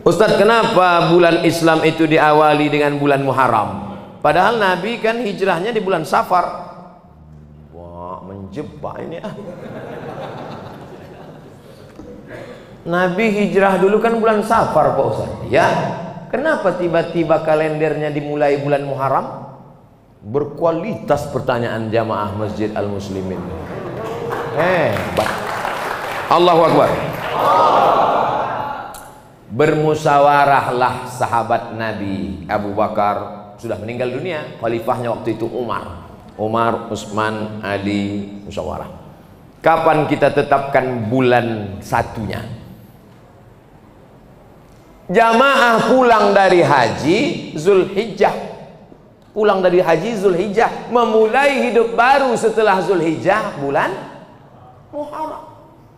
Ustadz, kenapa bulan Islam itu diawali dengan bulan Muharram? Padahal Nabi kan hijrahnya di bulan Safar. Wah, menjebak ini ah. Nabi hijrah dulu kan bulan Safar Pak Ustadz. Ya, kenapa tiba-tiba kalendernya dimulai bulan Muharram? Berkualitas pertanyaan jamaah Masjid Al-Muslimin. Hebat. Allahu Akbar. Bermusyawarahlah sahabat Nabi. Abu Bakar sudah meninggal dunia, khalifahnya waktu itu Umar, Utsman, Ali, musyawarah. Kapan kita tetapkan bulan satunya? Jamaah pulang dari haji Zulhijjah, pulang dari haji Zulhijjah, memulai hidup baru setelah Zulhijjah bulan Muharram.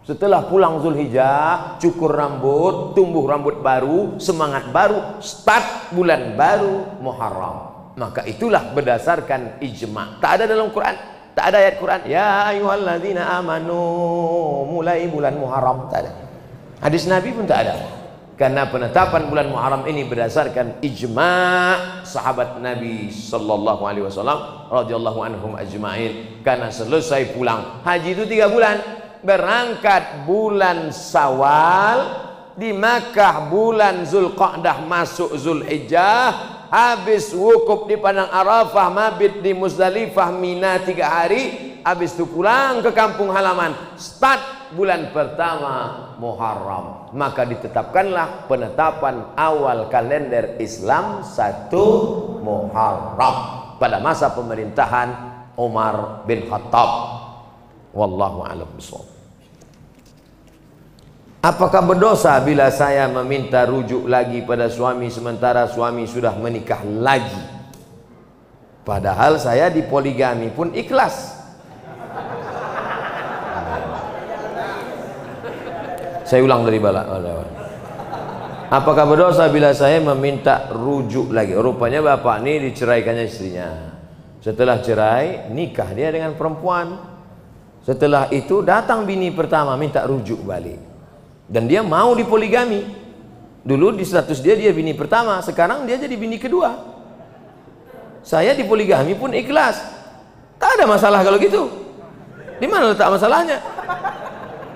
Setelah pulang Zulhijjah, cukur rambut, tumbuh rambut baru, semangat baru, start bulan baru Muharram. Maka itulah berdasarkan ijma. Tak ada dalam Quran, tak ada ayat Quran ya ayyuhalladzina amanu mulai bulan Muharram, tak ada. Hadis Nabi pun tak ada. Karena penetapan bulan Muharram ini berdasarkan ijma sahabat Nabi sallallahu alaihi wasallam radhiyallahu anhum ajma'in. Karena selesai pulang haji itu 3 bulan. Berangkat bulan Syawal, di Makkah bulan Zulqa'dah masuk Zulhijjah, habis wukuf di padang Arafah, mabit di Muzdalifah, Mina 3 hari, habis itu pulang ke kampung halaman, start bulan pertama Muharram. Maka ditetapkanlah penetapan awal kalender Islam 1 Muharram pada masa pemerintahan Umar bin Khattab. Wallahu a'lam bishawab. Apakah berdosa bila saya meminta rujuk lagi pada suami sementara suami sudah menikah lagi? Padahal saya di poligami pun ikhlas. Saya ulang dari bala. Apakah berdosa bila saya meminta rujuk lagi? Rupanya bapak ini diceraikannya istrinya. Setelah cerai, nikah dia dengan perempuan. Setelah itu datang bini pertama minta rujuk balik. Dan dia mau dipoligami. Dulu di status dia bini pertama, sekarang dia jadi bini kedua. Saya dipoligami pun ikhlas. Tak ada masalah kalau gitu. Di mana letak masalahnya?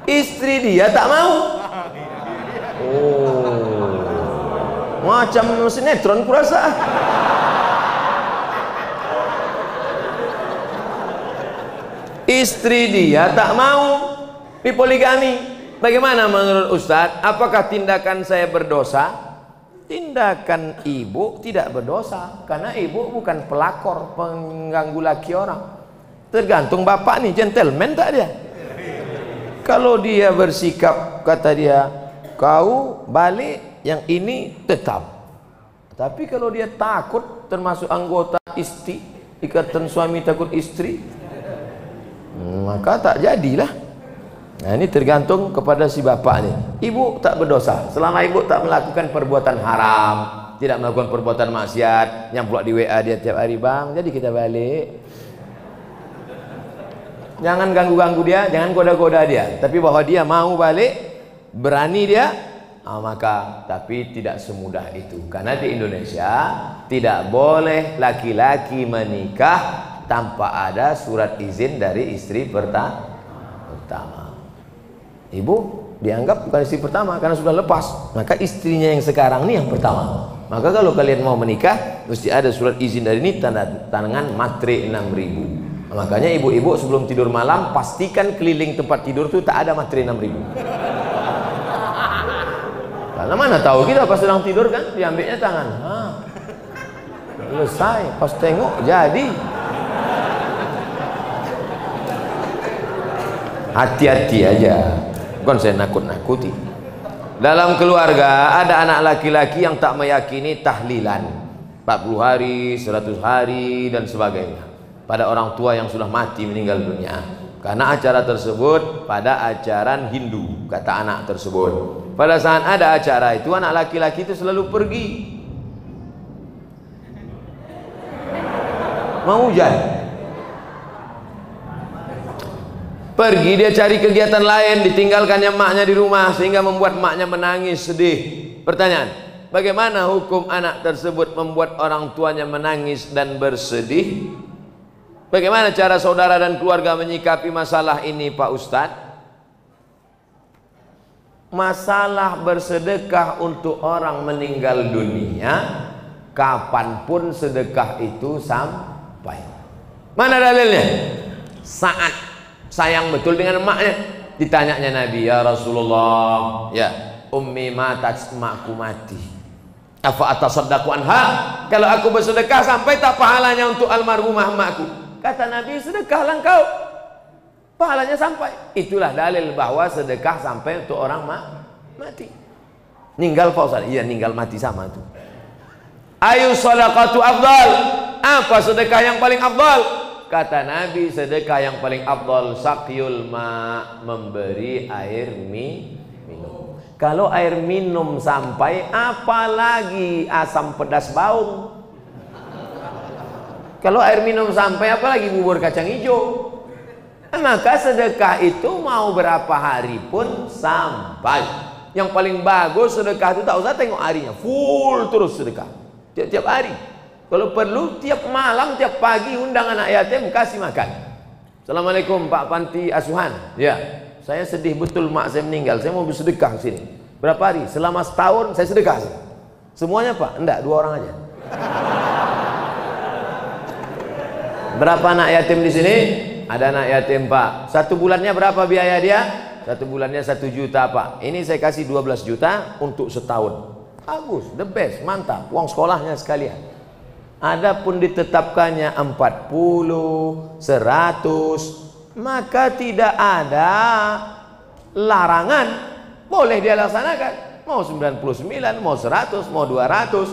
Istri dia tak mau. Oh, macam sinetron kurasa. Istri dia tak mau dipoligami. Bagaimana menurut Ustadz? Apakah tindakan saya berdosa? Tindakan ibu tidak berdosa, karena ibu bukan pelakor pengganggu laki orang. Tergantung bapak nih, gentleman tak dia? Kalau dia bersikap, kata dia, kau balik, yang ini tetap. Tapi kalau dia takut, termasuk anggota istri, ikatan suami takut istri, maka tak jadilah. Nah, ini tergantung kepada si bapak nih. Ibu tak berdosa selama ibu tak melakukan perbuatan haram, tidak melakukan perbuatan maksiat. Yang pula di WA dia tiap hari, bang, jadi kita balik. Jangan ganggu-ganggu dia, jangan goda-goda dia. Tapi bahwa dia mau balik, berani dia, maka tapi tidak semudah itu. Karena di Indonesia tidak boleh laki-laki menikah tanpa ada surat izin dari istri pertama. Ibu dianggap bukan istri pertama karena sudah lepas, maka istrinya yang sekarang ini yang pertama. Maka kalau kalian mau menikah, mesti ada surat izin dari ini, tanda tangan matre 6.000. Makanya ibu-ibu sebelum tidur malam pastikan keliling tempat tidur itu tak ada matre 6.000. Karena mana tahu kita pas sedang tidur kan diambilnya tangan. Selesai, pas tengok jadi. Hati-hati aja. Bukan saya nakut-nakuti. Dalam keluarga ada anak laki-laki yang tak meyakini tahlilan 40 hari, 100 hari dan sebagainya pada orang tua yang sudah mati meninggal dunia. Karena acara tersebut pada ajaran Hindu, kata anak tersebut. Pada saat ada acara itu anak laki-laki itu selalu pergi. Mau hujan. Pergi dia cari kegiatan lain, ditinggalkannya maknya di rumah sehingga membuat maknya menangis sedih. Pertanyaan, Bagaimana hukum anak tersebut membuat orang tuanya menangis dan bersedih? Bagaimana cara saudara dan keluarga menyikapi masalah ini, Pak Ustadz? Masalah bersedekah untuk orang meninggal dunia, kapanpun sedekah itu sampai. Mana dalilnya? Saat sayang betul dengan emaknya, ditanyanya Nabi, ya Rasulullah, ya ummi matat, emakku mati, apa atasaddaqu anha, kalau aku bersedekah sampai tak pahalanya untuk almarhumah emakku? Kata Nabi, sedekahlah engkau, pahalanya sampai. Itulah dalil bahwa sedekah sampai untuk orang mati. Ninggal Pak Ustaz? Iya, ninggal mati sama tuh. Ayu sadaqatu afdal, apa sedekah yang paling afdal? Kata Nabi, sedekah yang paling afdal saqyul ma, memberi air minum. Kalau air minum sampai, apalagi asam pedas baung. Kalau air minum sampai, apalagi bubur kacang hijau. Maka sedekah itu mau berapa hari pun sampai. Yang paling bagus sedekah itu tak usah tengok harinya, full terus sedekah tiap-tiap hari. Kalau perlu tiap malam, tiap pagi undang anak yatim, kasih makan. Assalamualaikum Pak Panti Asuhan. Ya, saya sedih betul mak saya meninggal, saya mau bersedekah sini. Berapa hari? Selama setahun saya sedekah. Semuanya Pak? Enggak, 2 orang aja. Berapa anak yatim di sini? Ada anak yatim Pak. 1 bulannya berapa biaya dia? 1 bulannya 1 juta Pak. Ini saya kasih 12 juta untuk setahun. Bagus, the best, mantap. Uang sekolahnya sekalian. Adapun ditetapkannya 40, 100, maka tidak ada larangan. Boleh dia laksanakan. Mau 99, mau 100, mau 200.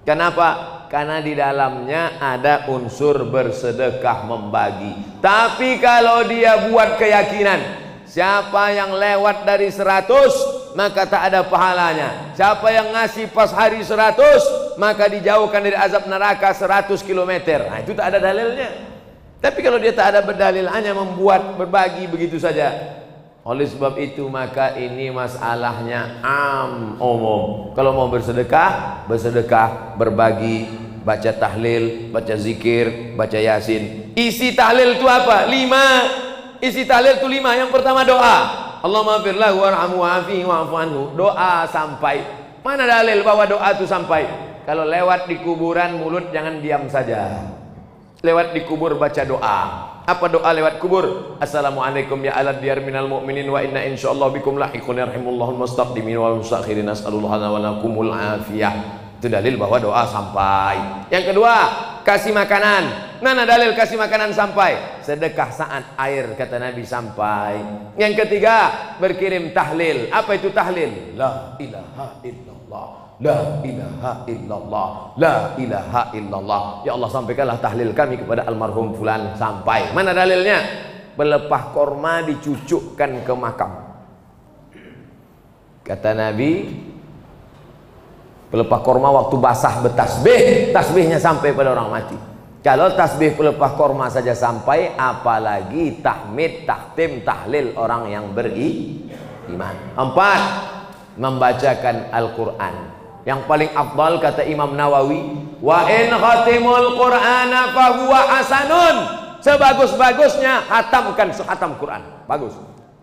Kenapa? Karena di dalamnya ada unsur bersedekah, membagi. Tapi kalau dia buat keyakinan, siapa yang lewat dari 100 maka tak ada pahalanya. Siapa yang ngasih pas hari 100 maka dijauhkan dari azab neraka 100 km. Nah, itu tak ada dalilnya. Tapi kalau dia tak ada berdalil, hanya membuat berbagi begitu saja. Oleh sebab itu maka ini masalahnya umum. Kalau mau bersedekah, bersedekah, berbagi, baca tahlil, baca zikir, baca yasin. Isi tahlil itu apa? 5. Isi tahlil itu 5. Yang pertama doa. Allahumma ighfir lahu warhamhu wa'afihi wa'fu anhu. Doa sampai. Mana dalil bahwa doa itu sampai? Kalau lewat di kuburan, mulut jangan diam saja. Lewat di kubur baca doa. Apa doa lewat kubur? Assalamualaikum ya alad diyar minal mu'minin wa inna insyaallah bikum lahiqun yarhimullahul mustaqdimin wal mustakhirin as'alullah wa lakumul afiyah. Itu dalil bahwa doa sampai. Yang kedua, kasih makanan. Mana dalil kasih makanan sampai? Sedekah saat air, kata Nabi, sampai. Yang ketiga, berkirim tahlil. Apa itu tahlil? La ilaha illallah, la ilaha illallah, la ilaha illallah. Ya Allah, sampaikanlah tahlil kami kepada almarhum fulan, sampai. Mana dalilnya? Pelepah korma dicucukkan ke makam. Kata Nabi, pelepah korma waktu basah bertasbih, tasbihnya sampai pada orang mati. Kalau tasbih pelepah korma saja sampai, apalagi tahmid, tahtim, tahlil orang yang beriman. 4, membacakan Al-Quran. Yang paling afdal kata Imam Nawawi, wa in khatimul qur'ana fahuwa hasanun. Sebagus-bagusnya hatamkan sehatam Quran. Bagus.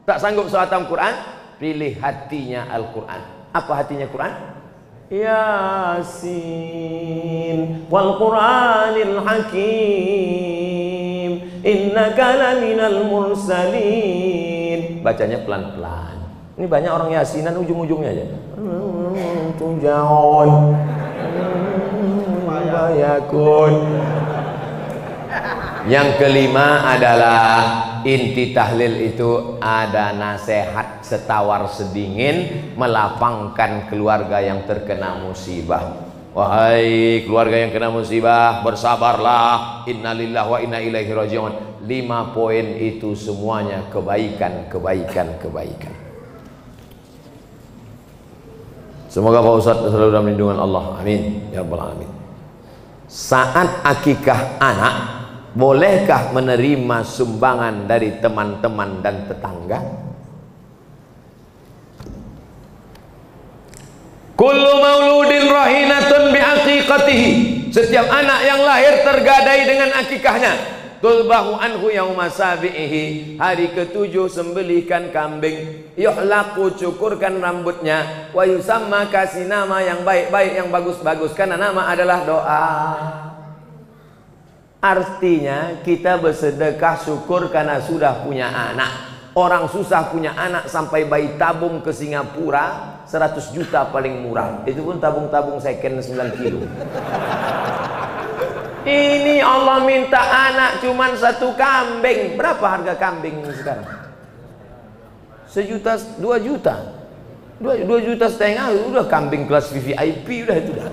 Tak sanggup sehatam Quran, pilih hatinya Al-Quran. Apa hatinya Quran? Yasin wal Qur'anil Hakim innaka laminal mursalin. Bacanya pelan-pelan. Ini banyak orang yasinan ujung-ujungnya aja. Tujaon bayakun. Yang kelima adalah inti tahlil itu ada nasihat setawar sedingin, melapangkan keluarga yang terkena musibah. Wahai keluarga yang kena musibah, bersabarlah, innalillahi wa inna ilaihi rajiun. 5 poin itu semuanya kebaikan, kebaikan, kebaikan. Semoga Pak Ustadz selalu dalam lindungan Allah, amin ya rabbal alamin. Saat akikah anak, bolehkah menerima sumbangan dari teman-teman dan tetangga? Kullu mauludin aqiqatihi, setiap anak yang lahir tergadai dengan akikahnya. Tulbahu anhu yauma sabihi, hari ketujuh sembelihkan kambing. Yuhlaqu, cukurkan rambutnya. Wa yusamma, kasih nama yang baik-baik, yang bagus-bagus, karena nama adalah doa. Artinya kita bersedekah syukur karena sudah punya anak. Orang susah punya anak sampai bayi tabung ke Singapura 100 juta paling murah. Itu pun tabung-tabung second 9 kilo. Ini Allah minta anak cuman 1 kambing. Berapa harga kambing sekarang? 1 juta, 2 juta. 2 juta setengah udah kambing kelas VVIP udah itu dah.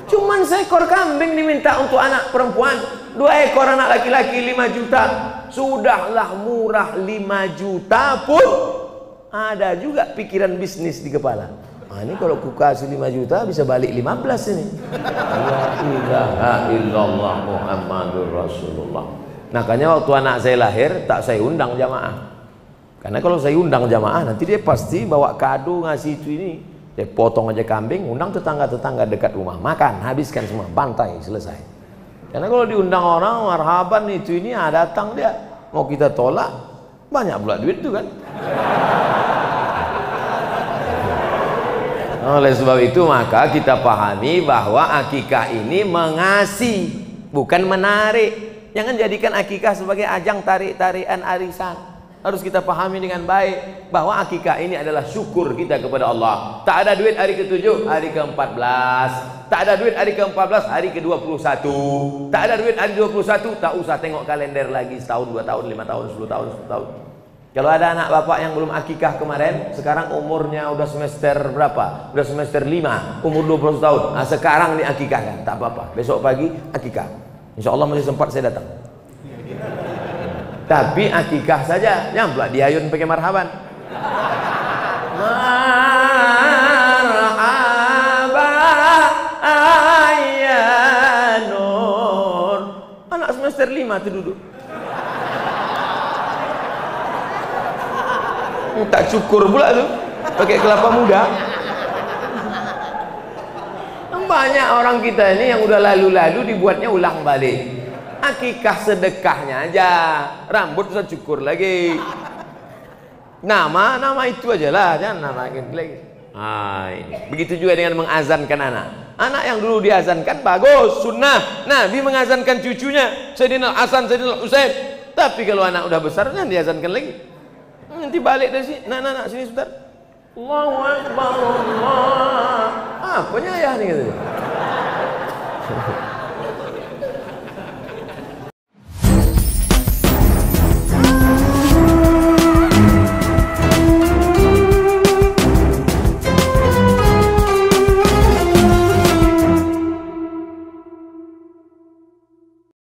Cuman seekor kambing diminta untuk anak perempuan. 2 ekor anak laki-laki 5 juta. Sudahlah murah 5 juta pun ada juga pikiran bisnis di kepala. Nah, ini kalau ku kasih 5 juta bisa balik 15 ini. La ilaha illallah Muhammadur Rasulullah. Makanya waktu anak saya lahir tak saya undang jamaah. Karena kalau saya undang jamaah nanti dia pasti bawa kado ngasih itu ini. Dia potong aja kambing, undang tetangga-tetangga dekat rumah, makan, habiskan semua, bantai, selesai. Karena kalau diundang orang marhaban itu ini datang dia, mau kita tolak banyak pula duit itu kan. Oleh sebab itu maka kita pahami bahwa akikah ini mengasih, bukan menarik. Jangan jadikan akikah sebagai ajang tarik-tarikan arisan. Harus kita pahami dengan baik bahwa akikah ini adalah syukur kita kepada Allah. Tak ada duit hari ke-7, hari ke-14. Tak ada duit hari ke-14, hari ke-21. Tak ada duit hari 21, tak usah tengok kalender lagi setahun, 2 tahun, 5 tahun, 10 tahun, 10 tahun. Kalau ada anak bapak yang belum akikah kemarin, sekarang umurnya udah semester berapa? Udah semester 5, umur 20 tahun. Nah, sekarang diakikahkan, tak apa-apa. Besok pagi akikah. Insya Allah masih sempat saya datang. Tapi akikah saja, jangan pula diayun pakai marhaban. Marhaba ayyanun. Anak semester 5 itu duduk. Tak cukur pula tuh pakai kelapa muda. Banyak orang kita ini yang udah lalu-lalu dibuatnya ulang balik. Akikah sedekahnya aja, rambut usah cukur lagi. Nama itu aja lah, jangan nama lagi. Nah, ini. Begitu juga dengan mengazankan anak. Anak yang dulu diazankan bagus, sunnah. Nabi mengazankan cucunya, Sayyidina Hasan, Sayyidina Husain. Tapi kalau anak udah besar jangan diazankan lagi. Nanti balik dari sini, nak sini sebentar. Allahu Akbar, Allah. Apanya ayah nih gitu.